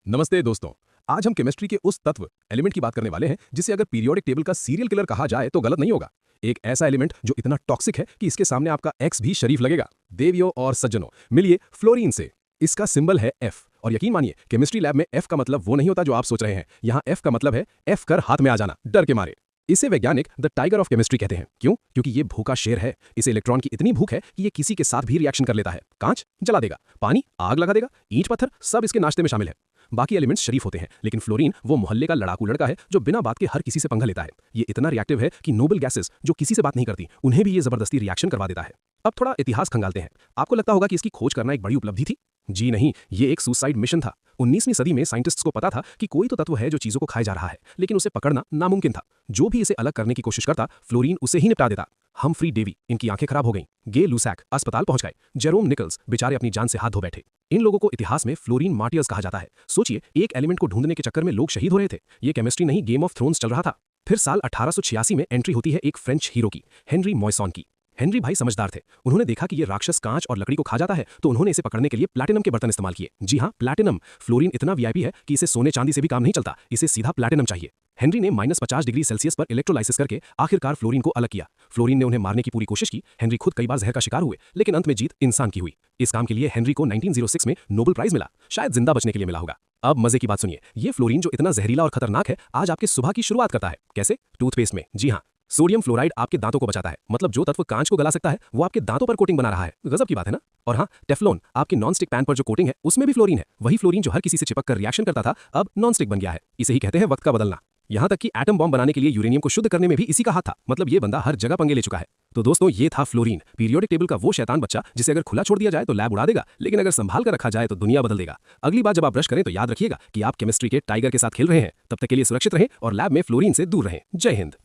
नमस्ते दोस्तों। आज हम केमिस्ट्री के उस तत्व एलिमेंट की बात करने वाले हैं जिसे अगर पीरियोडिक टेबल का सीरियल किलर कहा जाए तो गलत नहीं होगा। एक ऐसा एलिमेंट जो इतना टॉक्सिक है कि इसके सामने आपका एक्स भी शरीफ लगेगा। देवियों और सज्जनों, मिलिए फ्लोरीन से। इसका सिंबल है एफ और यकीन मानिए केमिस्ट्री लैब में एफ का मतलब वो नहीं होता जो आप सोच रहे हैं। यहाँ एफ का मतलब है एफ कर हाथ में आ जाना, डर के मारे। इसे वैज्ञानिक द टाइगर ऑफ केमिस्ट्री कहते हैं। क्यों? क्योंकि ये भूखा शेर है। इसे इलेक्ट्रॉन की इतनी भूख है कि ये किसी के साथ भी रिएक्शन कर लेता है। कांच जला देगा, पानी आग लगा देगा, ईंट पत्थर सब इसके नाश्ते में शामिल है। बाकी एलिमेंट्स शरीफ होते हैं, लेकिन फ्लोरीन वो मोहल्ले का लड़ाकू लड़का है जो बिना बात के हर किसी से पंगा लेता है। ये इतना रिएक्टिव है कि नोबल गैसेस जो किसी से बात नहीं करती उन्हें भी ये जबरदस्ती रिएक्शन करवा देता है। अब थोड़ा इतिहास खंगालते हैं। आपको लगता होगा कि इसकी खोज करना एक बड़ी उपलब्धि थी। जी नहीं, ये एक सुसाइड मिशन था। 19वीं सदी में साइंटिस्ट्स को पता था कि कोई तो तत्व है जो चीजों को खाए जा रहा है, लेकिन उसे पकड़ना नामुमकिन था। जो भी इसे अलग करने की कोशिश करता, फ्लोरीन उसे ही निपटा देता। हमफ्री डेवी, इनकी आंखें खराब हो गईं। गे लुसैक अस्पताल पहुंच गए। जेरोम निकल्स बेचारे अपनी जान से हाथ धो बैठे। इन लोगों को इतिहास में फ्लोरीन मार्टियर्स कहा जाता है। सोचिए, एक एलिमेंट को ढूंढने के चक्कर में लोग शहीद हो रहे थे। ये केमिस्ट्री नहीं, गेम ऑफ थ्रोन्स चल रहा था। फिर साल 1886 में एंट्री होती है एक फ्रेंच हीरो की, हेनरी मॉयसॉन की। हेनरी भाई समझदार थे। उन्होंने देखा कि ये राक्षस कांच और लकड़ी को खा जाता है, तो उन्होंने इसे पकड़ने के लिए प्लैटिनम के बर्तन इस्तेमाल किए। जी हाँ, प्लैटिनम। फ्लोरीन इतना वीआईपी है कि इसे सोने चांदी से भी काम नहीं चलता, इसे सीधा प्लैटिनम चाहिए। हेनरी ने -50 डिग्री सेल्सियस पर इलेक्ट्रोलाइसिस करके आखिरकार फ्लोरीन को अलग किया। फ्लोरीन ने उन्हें मारने की पूरी कोशिश की। हेनरी खुद कई बार जहर का शिकार हुए, लेकिन अंत में जीत इंसान की हुई। इस काम के लिए हेनरी को 1906 में नोबेल प्राइज मिला। शायद जिंदा बचने के लिए मिला होगा। अब मजे की बात सुनिए। ये फ्लोरीन जो इतना जहरीला और खतरनाक है, आज आपके सुबह की शुरुआत करता है। कैसे? टूथपेस्ट में। जी हाँ, सोडियम फ्लोराइड आपके दांतों को बचाता है। मतलब जो तत्व कांच को गला सकता है वो आपके दांतों पर कोटिंग बना रहा है। गजब की बात है ना? और हाँ, टेफ्लॉन आपके नॉन स्टिक पैन पर जो कोटिंग है उसमें भी फ्लोरीन है। वही फ्लोरीन जो हर किसी से चिपक कर रिएक्शन करता था, अब नॉन स्टिक बन गया है। इसे ही कहते हैं वक्त का बदलना। यहाँ तक कि एटम बॉम्ब बनाने के लिए यूरेनियम को शुद्ध करने में भी इसी का हाथ था। मतलब ये बंदा हर जगह पंगे ले चुका है। तो दोस्तों, ये था फ्लोरीन, पीरियोडिक टेबल का वो शैतान बच्चा जिसे अगर खुला छोड़ दिया जाए तो लैब उड़ा देगा, लेकिन अगर संभाल कर रखा जाए तो दुनिया बदल देगा। अगली बार जब आप ब्रश करें तो याद रखिएगा कि आप केमिस्ट्री के टाइगर के साथ खेल रहे हैं। तब तक के लिए सुरक्षित रहें और लैब में फ्लोरीन से दूर रहें। जय हिंद।